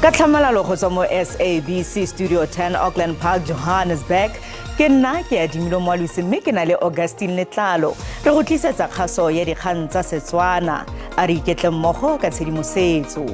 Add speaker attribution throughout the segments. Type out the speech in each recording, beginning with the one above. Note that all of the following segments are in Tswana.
Speaker 1: Ka tlhamalalo go tswa mo SABC Studio 10 Auckland Park, Johannesburg, ke nna ke a Dimilo Mwalwisi mme ke na le Augustine Letlalo. Re go tlisetsa kgaso ya dikgang tsa Setswana. A re iketle mmogo ka tshedimosetso.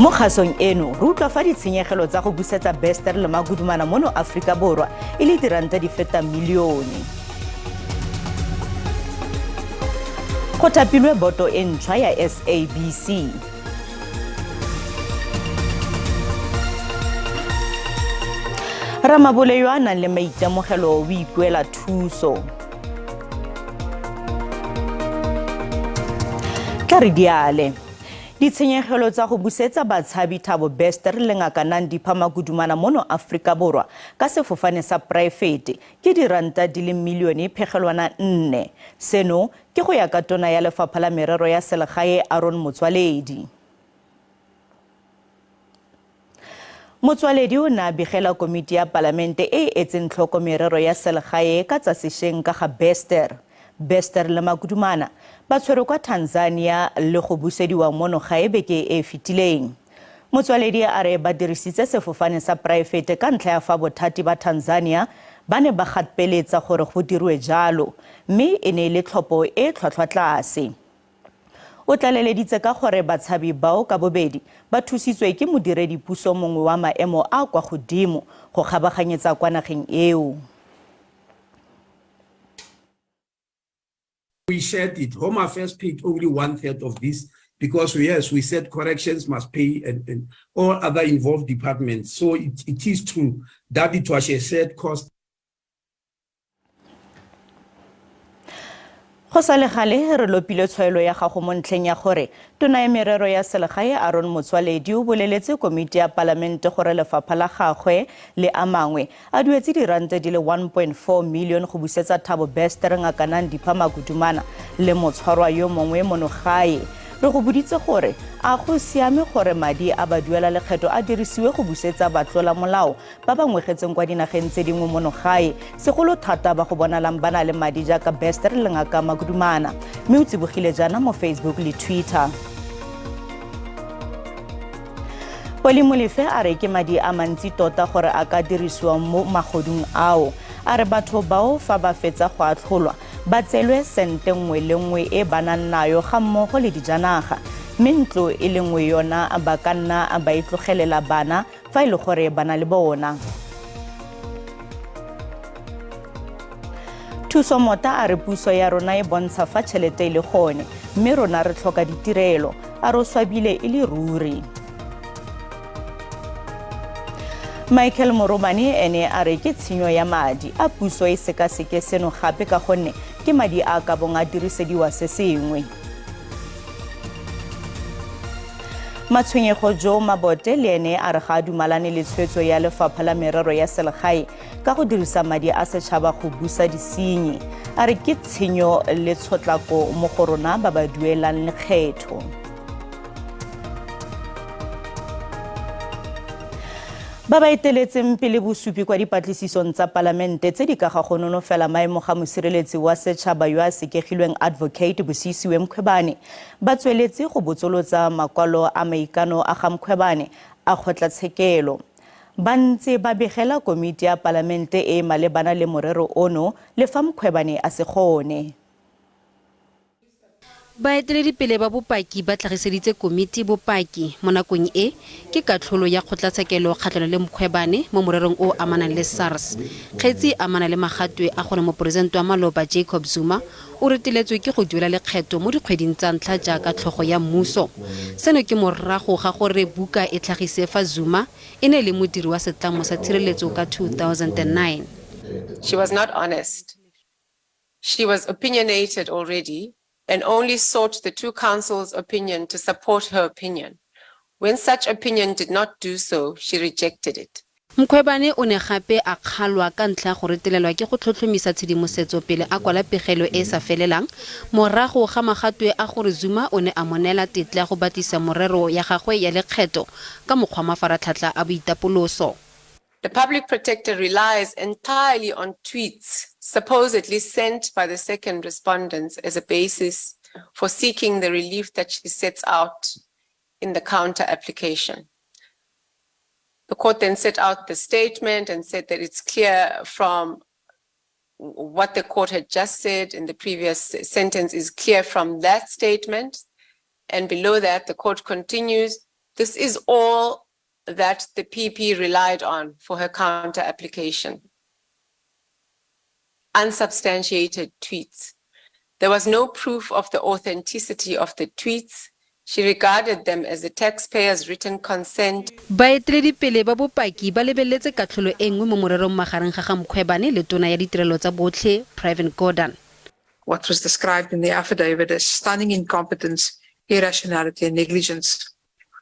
Speaker 1: Mo kgasong eno, re utlwa fa ditshenyegelo tsa go busetsa Bester le Magudumana mono Afrika Borwa e le diranta di feta milione. Go thapilwe boto e ntšhwa ya SABC. Ramabole yo a nang le maitemogelo o ipuela thuso. Tla re diale. Ditshenyegelo tsa go busetsa batshabi Ditaba Bester le ngaka Ditaba Magudumana mono Afrika Borwa ka sefofane sa private ke diranta di le milione phegelwana 4. Seno ke go ya ka tona ya Lefapha la Merero ya Selegae Aaron Motsoaledi. Motsoaledi o ne a begela komiti ya palamente e etseng tlhoko merero ya selegae ka tsa sešweng ka ga Bester le Magudumana ba tshwere kwa Tanzania le go busediwa mono gae beke e fetileng. Motsoaledi a re ba dirisitse sefofane sa private ka ntlha ya fa bothati ba Tanzania ba ne ba gateletsa gore go dirwe jalo mme e ne le tlhopho e tlhwatlhwa tlase. O tlaleleditse ka gore batshabi bao ka bobedi ba thusitswe ke modiredipuso mongwe wa maemo a kwa godimo go kgabaganyetsa kwa nageng eo.
Speaker 2: We said it, Home Affairs paid only 1/3 of this because we said corrections must pay and all other involved departments. So it is true that it was a shared cost.
Speaker 1: Go sa le gale re lopile tshwaelo ya gago mo ntlheng ya gore tona ya merero ya selegae Aaron Motsoaledi o boleletse komiti ya palamente gore lefapha la gagwe le a mangwe a duetse diranta di le 1.4 million go busetsa Ditaba Bester ngaka Ditaba Magudumana le motshwarwa yo mongwe mono gae. Re go boditse gore a go siame gore madi a ba duela lekgetho a dirisiwe go busetsa batlola molao ba ba ngwegetseng kwa dinageng tse dingwe mono gae segolo thata ba go bonalang ba na le madi jaaka Bester le ngaka Magudumana mme o tsibogile jaana mo Facebook le Twitter. Poli Molefe a re ke madi a mantsi tota gore a ka dirisiwa mo magodung ao. A re batho bao fa ba fetsa go atlholwa ba tselwe sente nngwe le nngwe e ba nang nayo ga mmogo le dijanaga mme ntlo e le nngwe yona ba ka nna ba itlogelela bana fa e le gore ba na le bona. Thuso mota a re puso ya rona e bontsha fa tšhelete e le gone mme rona re tlhoka ditirelo a re swabile e le ruri. Michael Morobane ene a re ke tshenyo ya madi a puso e sekaseke seno gape ka gonne ke madi a ka bong a dirisediwa se sengwe. Matshwenyego jo Mabote le ene a re ga a dumalane le tshwetso ya Lefapha la Merero ya Selegae ka go dirisa madi a setšhaba go busa disenyi. A re ke tshenyo le tshotlako mo go rona ba ba duelang lekgetho. Ba ba eteletseng pele bosupi kwa dipatlisisong tsa palamente tse di ka ga go nonofela maemo ga mosireletsi wa setšhaba yo a sekegilweng Advocate Bosisiwe Mkhwebane ba tsweletse go botsolotsa makwalo a maikano a ga Mkhwebane a kgotlatshekelo. Ba ntse ba begela komiti ya palamente e malebana le morero ono le fa Mkhwebane a se gone.
Speaker 3: Baeteledipele ba bopaki ba tlhagiseditse komiti bopaki mo nakong e ke katlholo ya kgotlatshekelo kgatlhanong le Mkhwebane mo morerong o amanang le SARS. Kgetsi amana le magatwe a gore moporesidente wa maloba Jacob Zuma o reteletswe ke go duela lekgetho mo dikgweding tsa ntlha jaaka tlhogo ya mmuso. Seno ke morago ga gore buka e tlhagise fa Zuma e ne le modiri wa setlamo sa tshireletso ka 2009.
Speaker 4: She was not honest. She was opinionated already and only sought the two councils' opinion to support her opinion. When such opinion did not do so, she rejected it.
Speaker 3: Mkhwebane o ne gape a kgalwa ka ntlha go retelelwa ke go tlhotlhomisa tshedimosetso pele a kwala pegelo e sa felelang morago ga magatwe a gore Zuma o ne a monela tetla go batisa morero ya gagwe ya lekgetho ka mokgwa mafaratlhatlha a boitapoloso.
Speaker 4: The public protector relies entirely on tweets supposedly sent by the second respondents as a basis for seeking the relief that she sets out in the counter application. The court then set out the statement and said that it's clear from what the court had just said in the previous sentence is clear from that statement. And below that, the court continues, this is all that the PP relied on for her counter application. Unsubstantiated tweets. There was no proof of the authenticity of the tweets. She regarded them as the taxpayer's written consent.
Speaker 3: Baeteledipele ba bopaki ba lebeletse katlholo e nngwe mo morerong magareng ga Mkhwebane le tona ya ditirelo tsa botlhe, Private Gordhan.
Speaker 5: What was described in the affidavit as stunning incompetence, irrationality and negligence.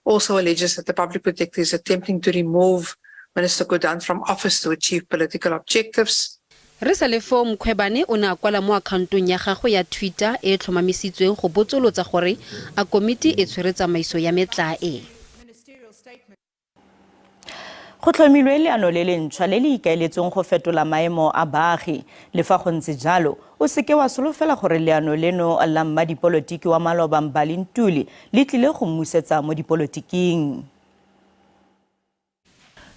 Speaker 5: Also alleges that the public protector is attempting to remove Minister Gordhan from office to achieve political objectives.
Speaker 3: Re sa le fo Mkhwebane o ne a kwala mo akhaontong ya gagwe ya Twitter e tlhomamisitsweng go botsolotsa gore a komiti e tshwere tsamaiso ya metla e.
Speaker 1: Go tlhomilwe leano le lentšhwa le le ikaeletsweng go fetola maemo a baagi le fa go ntse jalo o seke wa solofela gore leano leno la mmadipolotiki wa maloba Mbali Ntuli le tlile go mmusetsa mo dipolotiking.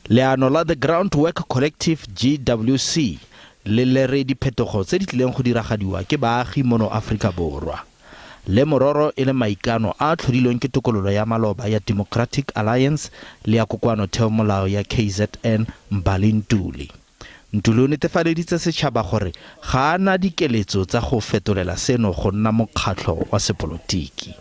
Speaker 6: Leano la The Groundwork Collective GWC le lere diphetogo tse di tlileng go diragadiwa ke baagi mono Afrika Borwa. Le mororo e le maikano a tlhodilweng ke tokololo ya maloba ya Democratic Alliance le ya kokoano theomolao ya KZN Mbali Ntuli. Ntuli o netefaleditse setšhaba gore ga ana dikeletso tsa go fetolela seno go nna mokgatlho wa sepolotiki.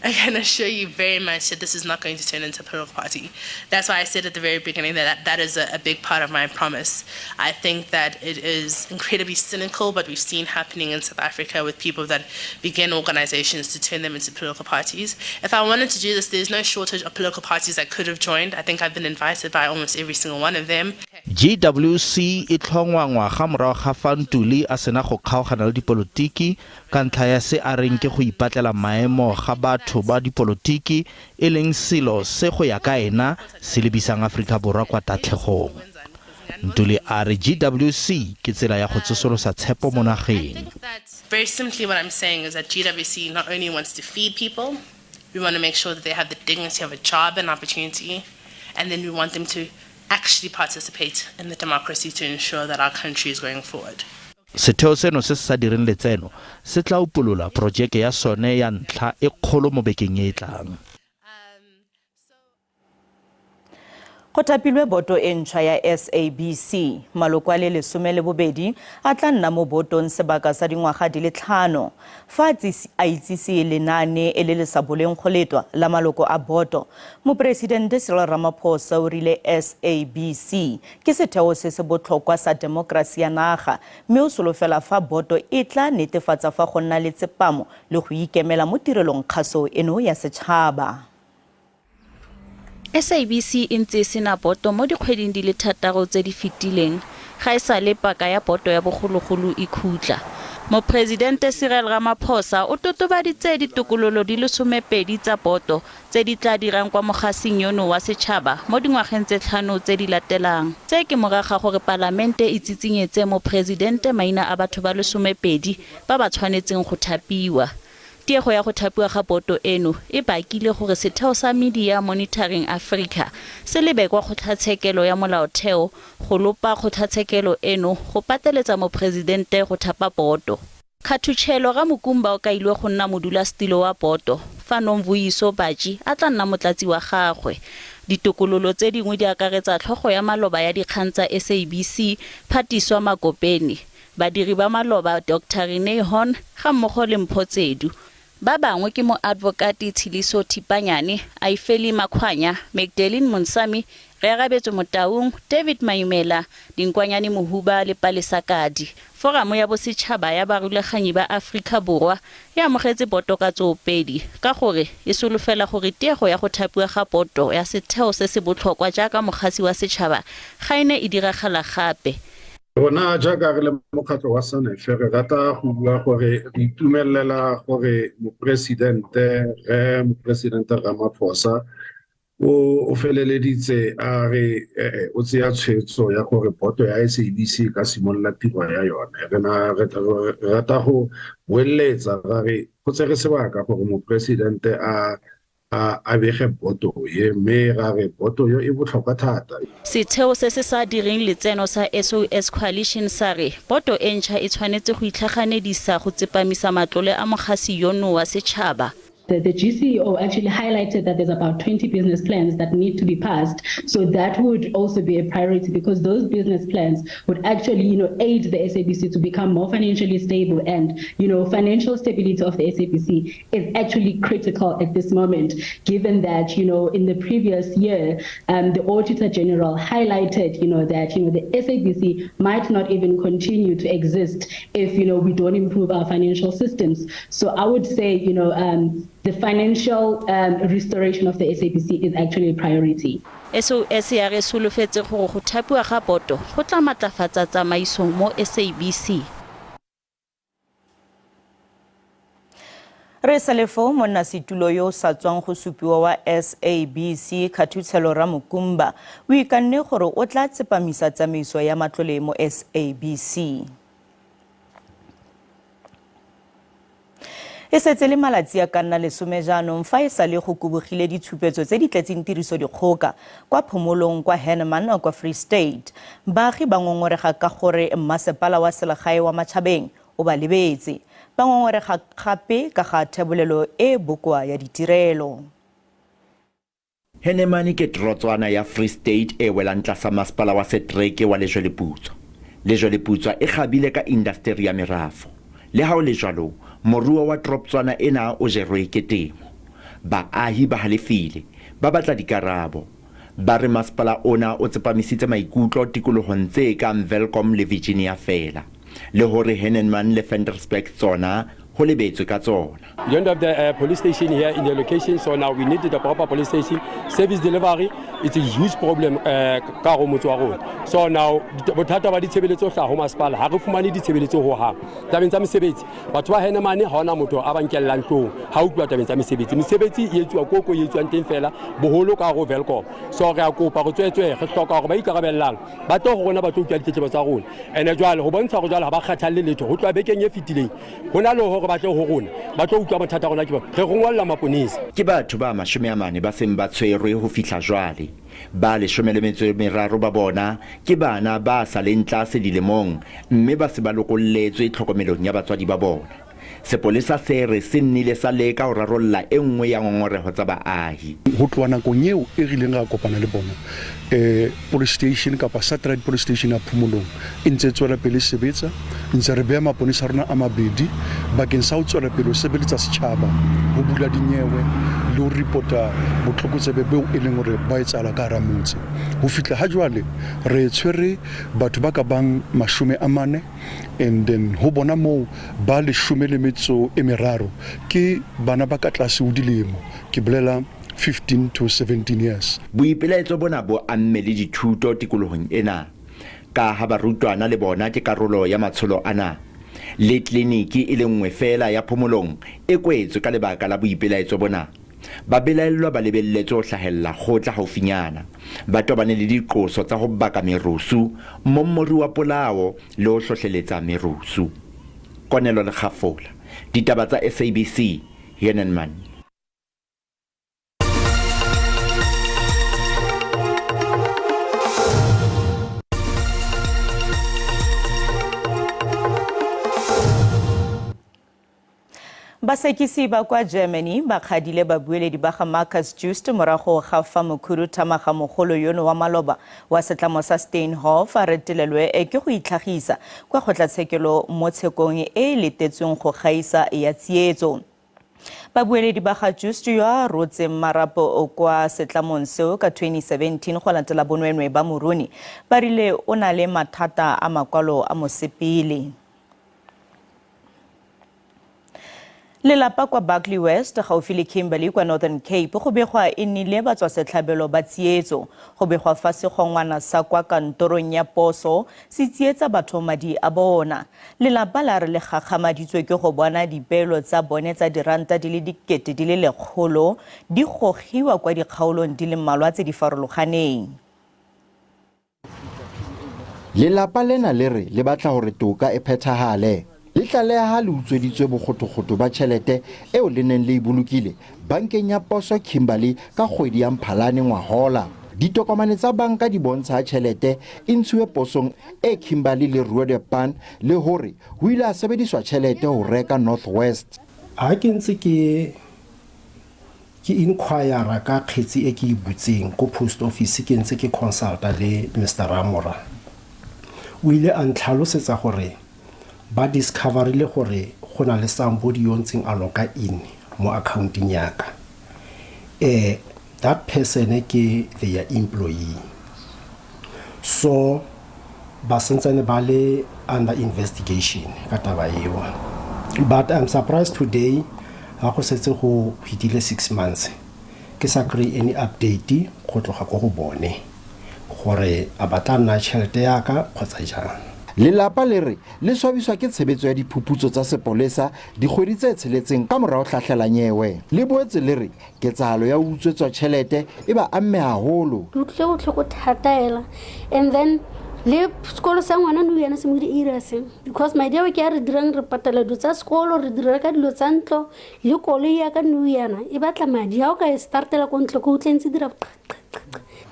Speaker 7: I can assure you very much that this is not going to turn into a political party. That's why I said at the very beginning that is a big part of my promise. I think that it is incredibly cynical, but we've seen happening in South Africa with people that begin organizations to turn them into political parties. If I wanted to do this, there's no shortage of political parties that could have joined. I think I've been invited by almost every single one of them.
Speaker 6: GWC e tlhongwa ngwaga morago ga fa Ntuli a sena go kgaogana le dipolotiki ka ntlha ya se a reng ke go ipatlela maemo ga batho ba dipolotiki e leng selo se go ya ka ena se lebisang Afrika Borwa kwa tatlhegong. Ntuli a re GWC ke tsela ya go tsosolosa tshepo mo nageng.
Speaker 7: Very simply what I'm saying is that GWC not only wants to feed people, we want to make sure that they have the dignity of a job and opportunity, and then we want them to actually participate in the democracy to ensure that our country is going forward.
Speaker 6: Setheo seno se sa direng letseno se tla upolola projeke ya sone ya ntlha e kgolo mo bekeng e tlang.
Speaker 1: Go thapilwe boto e ntšhwa ya SABC maloko a le 12 a tla nna mo botong sebaka sa dingwaga di le 5 fa a itsise lenaane e le sa boleng go letwa la maloko a boto. Mopresidente Cyril Ramaphosa o rile SABC ke setheo se se botlhokwa sa demokrasi ya naga mme o solofela fa boto e tla netefatsa fa go nna le tsepamo le go ikemela mo tirelong kgaso eno ya setšhaba.
Speaker 8: SABC e ntse sena boto mo dikgweding di le 6 tse di fetileng ga e sa le paka ya boto ya bogologolo e khutla. Mopresidente Cyril Ramaphosa o totobaditse ditokololo di le 12 tsa boto tse di tla dirang kwa mogasing yono wa setšhaba mo dingwageng tse 5 tse di latelang. Tse ke moraga gore palamente e tsitsinyetse mopresidente maina a batho ba le 12 ba ba tshwanetseng go thapiwa. Tiego ya go thapiwa ga boto eno e bakile gore setheo sa Media Monitoring Africa se lebe kwa kgotlatshekelo ya molaotheo go lopa kgotlatshekelo eno go pateletsa mopresidente go thapa boto. Khathutshelo ga Mukumba o kailwe go nna modulasetilo wa boto fa Nomvuyiso Baji a tla nna motlatsi wa gagwe. Ditokololo tse dingwe di akaretsa tlhogo ya maloba ya dikgang tsa SABC Phatiswa Makopeni, badiri ba maloba Dr. Renee Horn ga mmogo le Mpho Tsedu. Ba bangwe ke mo advocate Tshiliso Thipanyane, Aifeli Makhwanya, Magdalene Monsami, Rerabetso Motaung, David Maimela, Dinkwanyane Mohuba le Palesakadi. Foramo ya bosetšhaba ya baruleganyi ba Afrika Borwa ya amogetse boto ka tsoopedi ka gore e solofela gore tiego ya go thapiwa ga boto ya setheo se se botlhokwa jaaka mogasi wa setšhaba ga ene e diragala gape.
Speaker 9: Rona jaaka re le mokgatlho wa SANEF re rata go bua gore re itumelela gore mopresidente Ramaphosa o feleleditse a re o tseya tshwetso ya gore boto ya SABC ka simolola tiro ya yone. Re rata go boeletsa re go tsere sebaka gore mopresidente a a bege boto ye mme ga re boto yo e botlhokwa thata.
Speaker 8: Setheo se se sa direng letseno sa SOS Coalition sa re boto e ntšha e tshwanetse go itlhaganedisa go tsepamisa matlole a mogasi yono wa setšhaba.
Speaker 10: The GCEO actually highlighted that there's about 20 business plans that need to be passed. So that would also be a priority because those business plans would actually, aid the SABC to become more financially stable. And, financial stability of the SABC is actually critical at this moment, given that, in the previous year, the Auditor General highlighted, that, the SABC might not even continue to exist if, we don't improve our financial systems. So I would say, the financial restoration of the SABC is actually a priority.
Speaker 8: SOS ya re solofetse gore go thapiwa ga boto go tla matlafatsa tsamaiso mo SABC.
Speaker 1: Re salefo monna situlo yo sa tswang go supiwa wa SABC Khathutshelo Ramokumba o ikanne gore o tla tsepamisa tsamaiso ya matlole mo SABC. E setse le malatsi a ka nna lesome jaanong fa e sale go kubugile ditshupetso tse di tletseng tiriso dikgoka kwa phomolong kwa Henneman kwa Free State. Baagi ba ngongorega ka gore mmasepala wa selegae wa Matšhabeng o ba lebetse. Ba ngongorega gape ka ga thebolelo e bokoa ya ditirelo.
Speaker 11: Henneman ke trotswana ya Free State e welang tlasa masepala wa Setreke wa Lejweleputswa. Lejweleputswa e gabile ka industry ya merafo. Le ha o le jalo moruo wa Troptswana ena o jerwe ke temo. Baahi ba halefile ba batla dikarabo. Ba re masepala ona o tsepamisitse maikutlo tikolohong tse kang Welkom le Virginia fela, le hore Henneman le Ventersburg tsona ho lebetswe ka tsona.
Speaker 12: We don't have the police station here in the location, so now we need the proper police station. Service delivery, it's a huge problem ka go motse wa rona. So now bothata ba ditshebeletso tla ho masepala ha re fumane ditshebeletso ho hang. Tabeng tsa mesebetsi batho ba Henneman ha hona motho a ba nkellang tlong ha o tloa tabeng tsa mesebetsi e etswa koko e etswang teng fela boholo ka go Welkom. So re a kopa go tswetswe re hloka gore ba ikarabellang ba tlo go rona ba tlo utlwa ditletlebo tsa rona. Ene jwale ho bontsha go jwale ha ba kgathalle letho ho tloa bekeng e fitileng hona le hore ba tlo ho rona ba tlo utlwa mathata rona ke ba re go ngolla maponisa. Ke
Speaker 11: batho ba 40 ba seng ba tshwerwe ho fihla jwale. Ba 13 ba bona ke bana ba sa leng tlase dilemong mme ba se ba lokolletswe tlhokomelong ya batswadi ba bona. Sepolesa se re se nnile sa leka ho rarolla e nngwe ya ngongoreho tsa baahi.
Speaker 13: Ho tloa nakong eo e rileng ga kopana le bona police station kapa satellite police station ya Phomolong e ntse tswela pele sebetsa ntse re beha maponisa rona a mabedi bakeng sa ho tswela pele ho sebeletsa setjhaba ho bula dinyewe le ho reporta botlhokotsebe beo e leng hore ba etsala ka hara motse. Ho fihla ha jwale re tshwere batho ba ka bang 40 and then ho bona moo ba 13 ke bana ba ka tlase ho dilemo ke bolela 15 to 17 years.
Speaker 11: Boipelaetso bona bo amme le dithuto tikolohong ena ka ha barutwana le bona ke karolo ya matsholo ana. Le kliniki e le nngwe fela ya Phomolong e kwetswe ka lebaka la boipelaetso bona. Ba belaellwa ba lebelletse ho hlahella kgotla haufinyana. Ba tobane le diqoso tsa ho baka merusu, mommori wa polao le ho hlohleletsa merusu. Konelo le Khafola, ditaba tsa SABC, Henneman.
Speaker 1: Basekisi ba kwa Germany ba khadile babueledi ba ga Marcus Just morago ga fa mokhuduthamaga mogolo yono wa maloba wa setlamo sa Steinhoff a retelelwe ke go itlhagisa kwa kgotlatshekelo mo tshekong e letetsweng go gaisa ya tsietso. Babueledi ba ga Just yo a rotse marapo kwa setlamong seo ka 2017 go latela bonwenwe ba moruni ba rile o na le mathata a makwalo a mosepele. Lelapa kwa Berkeley West gaufi le Kimberley kwa Northern Cape go begwa e nnile batswa setlhabelo ba tsietso go begwa fa segongwana sa kwa kantorong ya poso se tsietsa batho madi a bona. Lelapa la re le gagamaditswe ke go bona dipeelo tsa bone tsa diranta di le 100 di gogiwa kwa dikgaolong di le mmalwa tse di farologaneng.
Speaker 14: Lelapa lena le re le batla hore toka e phethahale. Le
Speaker 11: le tlaleha le utsweditswe bokgotokgoto ba tjhelete eo le neng le bolokile bankeng ya Poso Kimberley ka kgwedi ya Mphalane ngwahola. Ditokomane tsa banka di bontsha tjhelete e ntshuwe posong e Kimberley le Roodepan le hore ho ile a sebediswa tjhelete ho reka Northwest.
Speaker 14: Ha ke ntse ke inquire ka kgetsi e ke ibutseng ko post office ke ntse ke consulta le Mr. Ramora. O ile a ntlhalosetsa gore ba discover le gore go na le somebody yo ntseng a loka in mo accounting yaka. That person ke their employee. So ba santsane ba le under investigation ka taba eo. But I'm surprised today ha go setse go hitile 6 months ke sa kry any update go tloga go bone gore a batla nna tšhelete yaka kgotsa jang.
Speaker 11: Lelapa le re le swabiswa ke tshebetso ya diphuputso tsa sepolesa dikgwedi tse tsheletseng ka morao hlahlela nyewe. Le boetse le re ketsahalo ya utswetswa tjhelete e ba amme haholo.
Speaker 15: Dutle go thataela and then le skolo sa ngwana no yana se mo di iraseng because my dear ke re dirang re patala do tsa skolo re dira ka dilo tsa ntlo le kolo ya ka no yana e batla madi ha o ka startela ko ntlo go utlentse dira.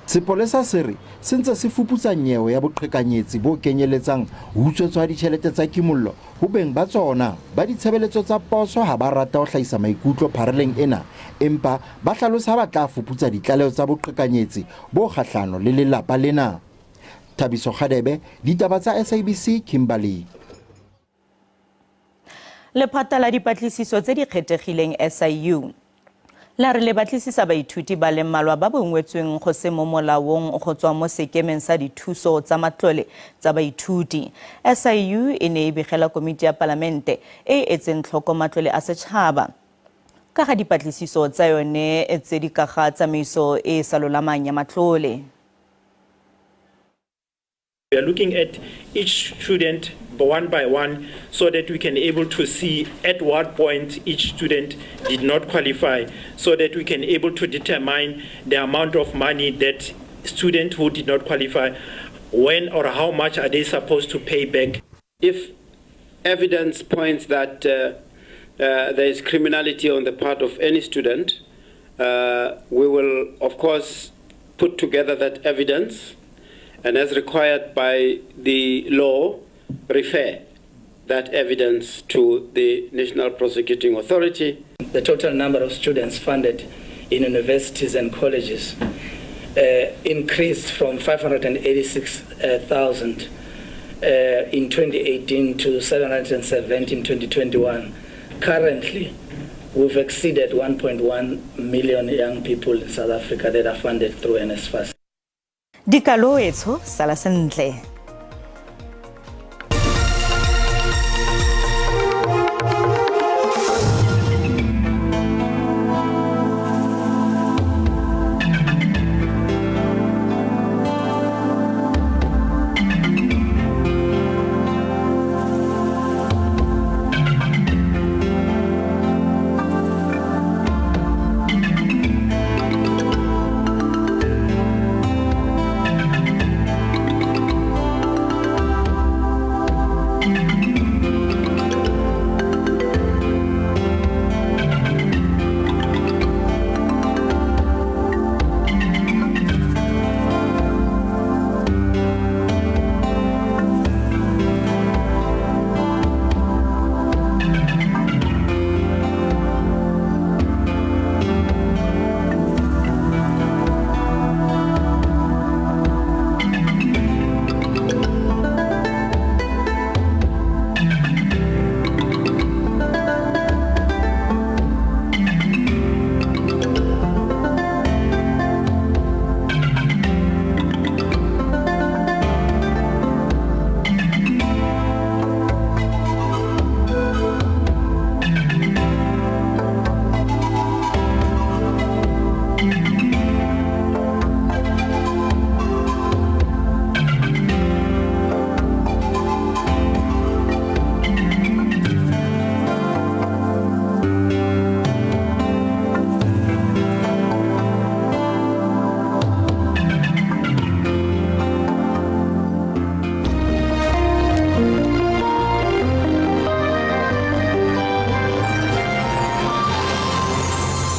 Speaker 11: Sepolesa se re sentse se fuputsa nyewe ya boqhekanyetsi bo kenyeletsang ho utswetswa ditjhelete tsa kimollo ho beng ba tsona ba ditshebeletso tsa Poso ha ba rata ho hlahisa maikutlo phareleng ena empa ba hlalosa ba tla fuputsa ditlaleho tsa boqhekanyetsi bo kgahlano le lelapa lena. Thabiso Khadebe, Ditaba tsa SABC, Kimberley.
Speaker 1: Lephata la dipatlisiso tse di kgethegileng SIU la re le batlisisa baithuti ba le mmalwa ba bongwetsweng go se mo molaong go tswa mo sekemeng sa dithuso tsa matlole tsa baithuti. SIU e ne e begela komiti ya palamente e etseng tlhoko matlole a setšhaba ka ga dipatlisiso tsa yone tse di ka ga tsamaiso e sa lolamang ya matlole.
Speaker 16: We are looking at each student one by one so that we can able to see at what point each student did not qualify so that we can able to determine the amount of money that student who did not qualify, when or how much are they supposed to pay back.
Speaker 17: If evidence points that there is criminality on the part of any student, we will of course put together that evidence and as required by the law, refer that evidence to the National Prosecuting Authority.
Speaker 18: The total number of students funded in universities and colleges increased from 586,000 in 2018 to 770 in 2021. Currently, we've exceeded 1.1 million young people in South Africa that are funded through NSFAS.
Speaker 1: Dikalo etso sala sentle.